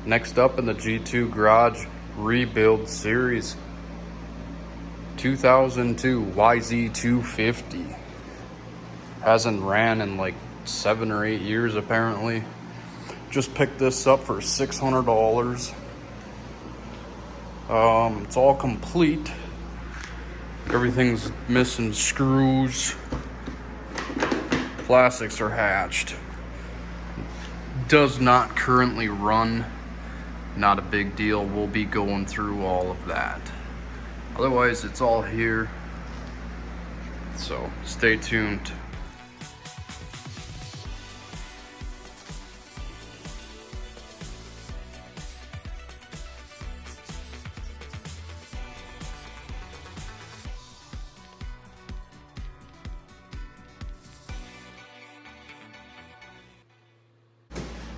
Next up in the G2 Garage Rebuild Series, 2002 YZ250. Hasn't ran in like 7 or 8 years apparently. Just picked this up for $600. It's all complete. Everything's missing screws. Plastics are hatched. Does not currently run. Not a big deal. We'll be going through all of that. Otherwise, it's all here. So stay tuned.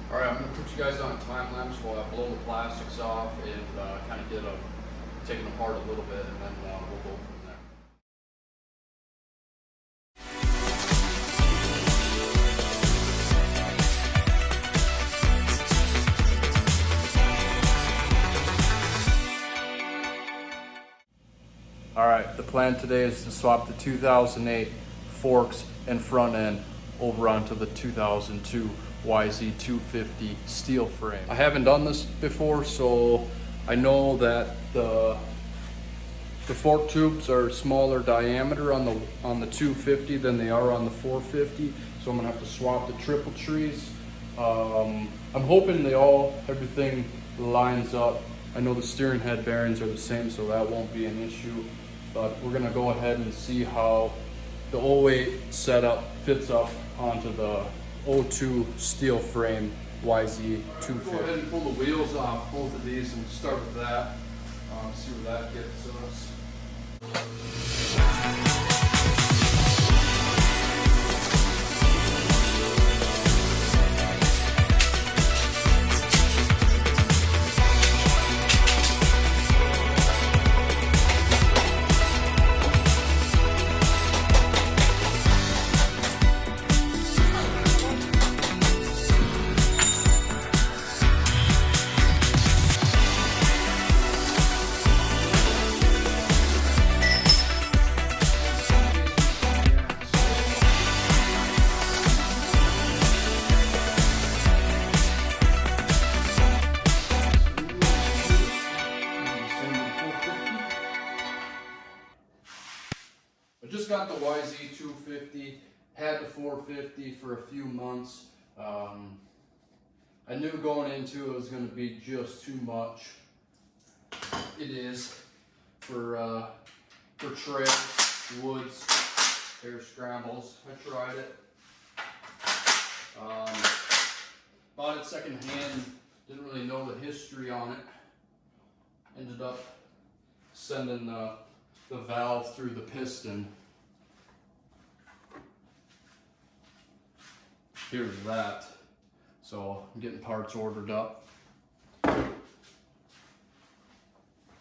All right, I'm gonna put you guys on a time lapse while I blow the plastics off and kind of get them taken apart a little bit, and then we'll go from there. All right, the plan today is to swap the 2008 forks and front end over onto the 2002 YZ250 steel frame. I haven't done this before, so I know that the fork tubes are smaller diameter on the 250 than they are on the 450, so I'm gonna have to swap the triple trees. I'm hoping everything lines up. I know the steering head bearings are the same, so that won't be an issue, but we're gonna go ahead and see how the 08 setup fits up onto the 02 steel frame YZ250. Go ahead and pull the wheels off both of these and start with that. See where that gets us. I just got the YZ250, had the 450 for a few months. I knew going into it was going to be just too much. It is for trails, woods, hare scrambles. I tried it. Bought it secondhand. Didn't really know the history on it. Ended up sending the valve through the piston. Here's that. So I'm getting parts ordered up to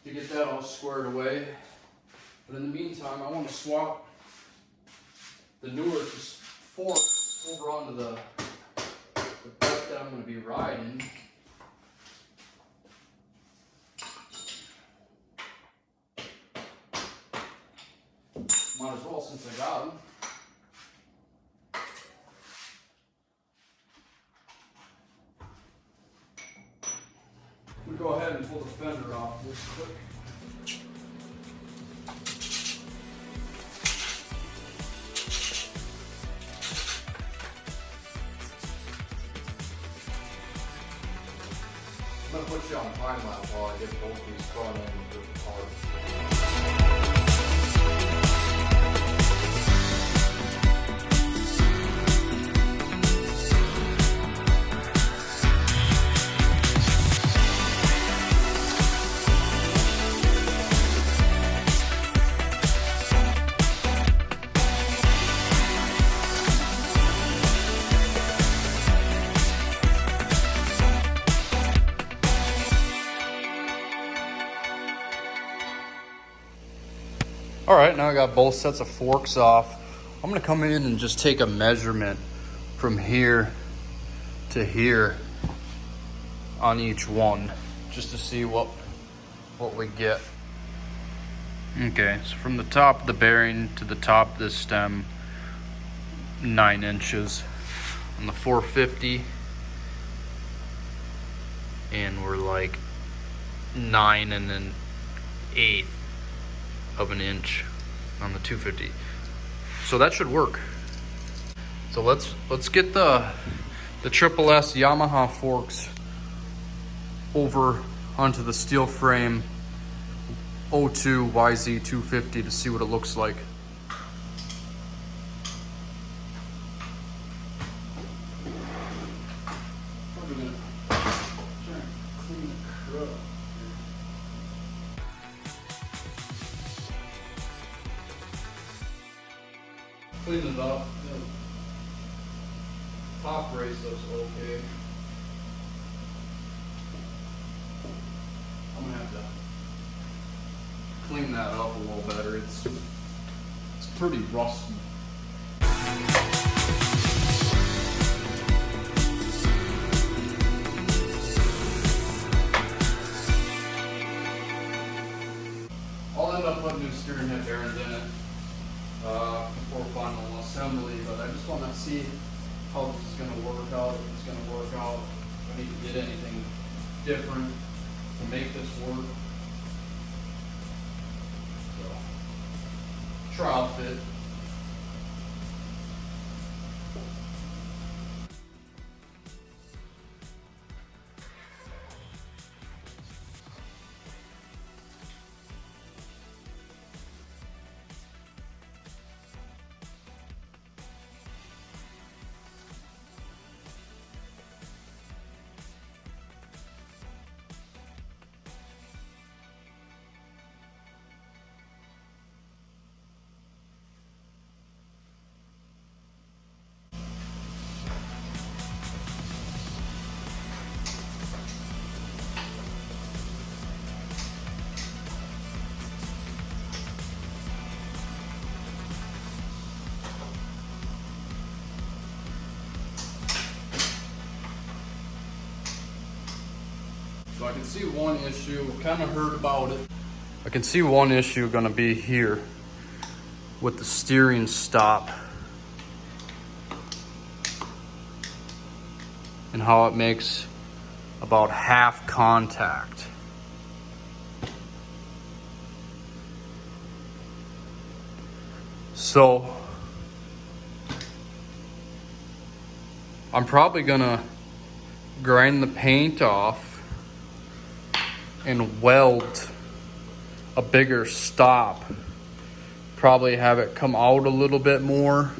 get that all squared away. But in the meantime, I want to swap the newer fork over onto the bike that I'm going to be riding. Might as well since I got them. We'll go ahead and pull the fender off this quick. I'm going to put you on time lapse while I get both these front ends apart. All right, now I got both sets of forks off. I'm gonna come in and just take a measurement from here to here on each one just to see what we get. Okay, so from the top of the bearing to the top of this stem, 9 inches on the 450, and we're like 9 1/8 of an inch on the 250. So that should work. So let's get the SSS Yamaha forks over onto the steel frame 02 YZ250 to see what it looks like. Clean it up. Top brace looks okay. I'm gonna have to clean that up a little better. It's pretty rusty. I'll end up putting new steering head bearings in it before final assembly, but I just want to see how this is going to work out, if it's going to work out, if I need to get anything different to make this work. So, trial fit. So I can see one issue, kind of heard about it. I can see one issue gonna be here with the steering stop and how it makes about half contact. So I'm probably gonna grind the paint off and weld a bigger stop. Probably have it come out a little bit more.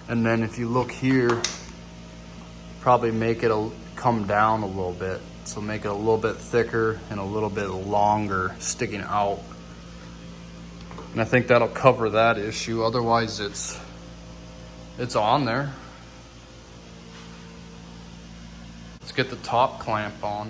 And then if you look here, probably make it come down a little bit. So make it a little bit thicker and a little bit longer sticking out. And I think that'll cover that issue. Otherwise it's on there. Let's get the top clamp on.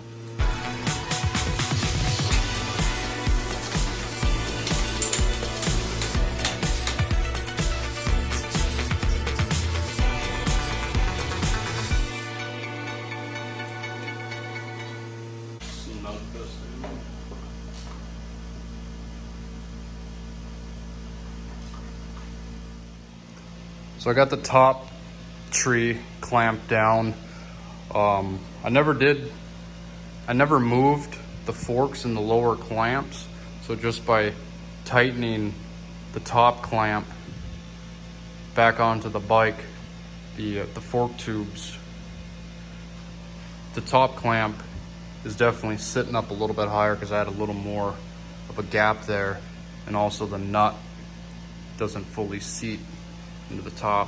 So I got the top tree clamped down. I never moved the forks in the lower clamps. So just by tightening the top clamp back onto the bike, the fork tubes, the top clamp is definitely sitting up a little bit higher because I had a little more of a gap there, and also the nut doesn't fully seat into the top.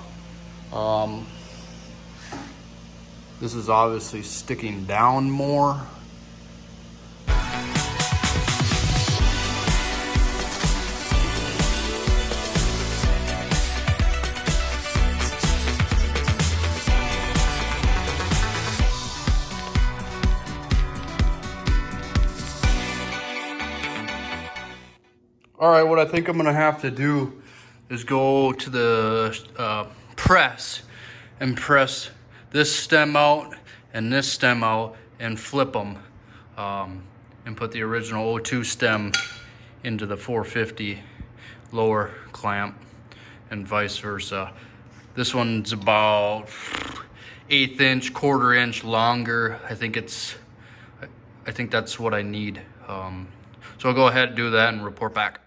This is obviously sticking down more. All right, what I think I'm gonna have to do is go to the press and press this stem out and this stem out and flip them and put the original O2 stem into the 450 lower clamp and vice versa. This one's about 1/8 inch, 1/4 inch longer. I think that's what I need. So I'll go ahead and do that and report back.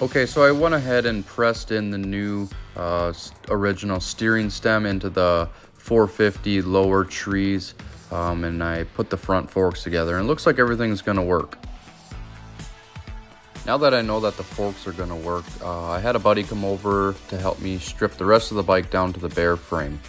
Okay, so I went ahead and pressed in the new original steering stem into the 450 lower trees, and I put the front forks together, and it looks like everything's gonna work. Now that I know that the forks are gonna work, I had a buddy come over to help me strip the rest of the bike down to the bare frame.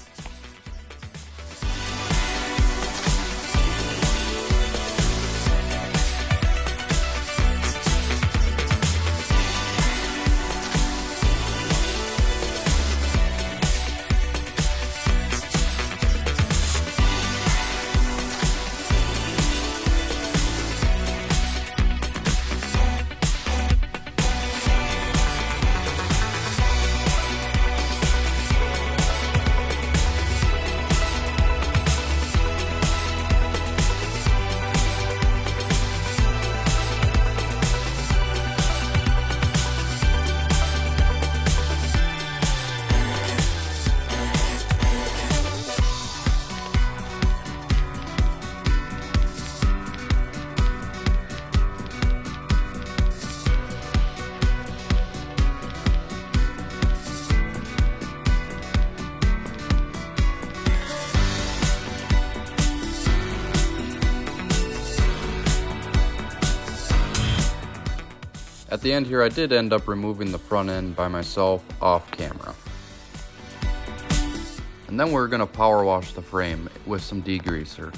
At the end here, I did end up removing the front end by myself off camera. And then we're gonna power wash the frame with some degreaser.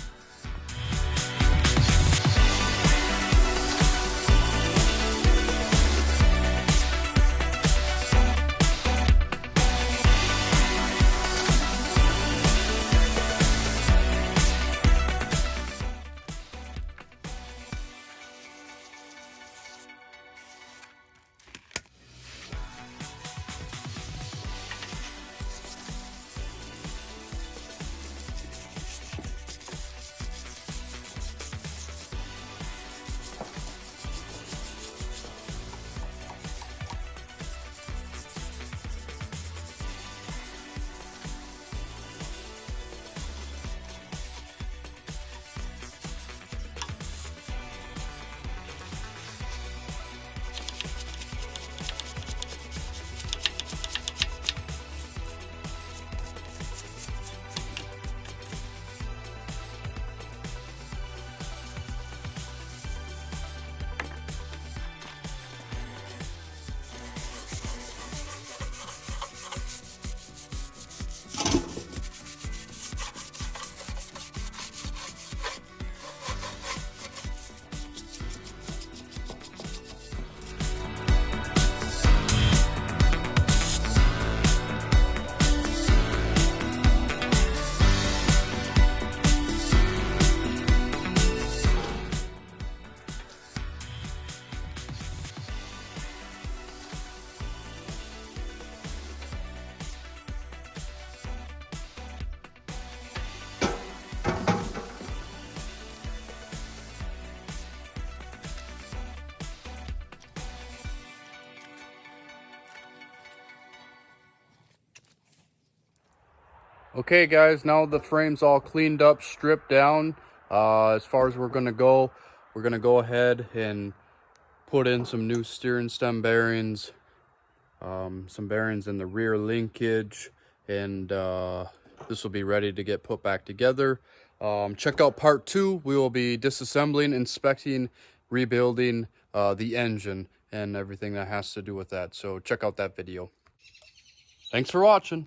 Okay guys, now the frame's all cleaned up, stripped down. As far as we're gonna go ahead and put in some new steering stem bearings, some bearings in the rear linkage, and this will be ready to get put back together. Check out part 2. We will be disassembling, inspecting, rebuilding the engine and everything that has to do with that. So check out that video. Thanks for watching.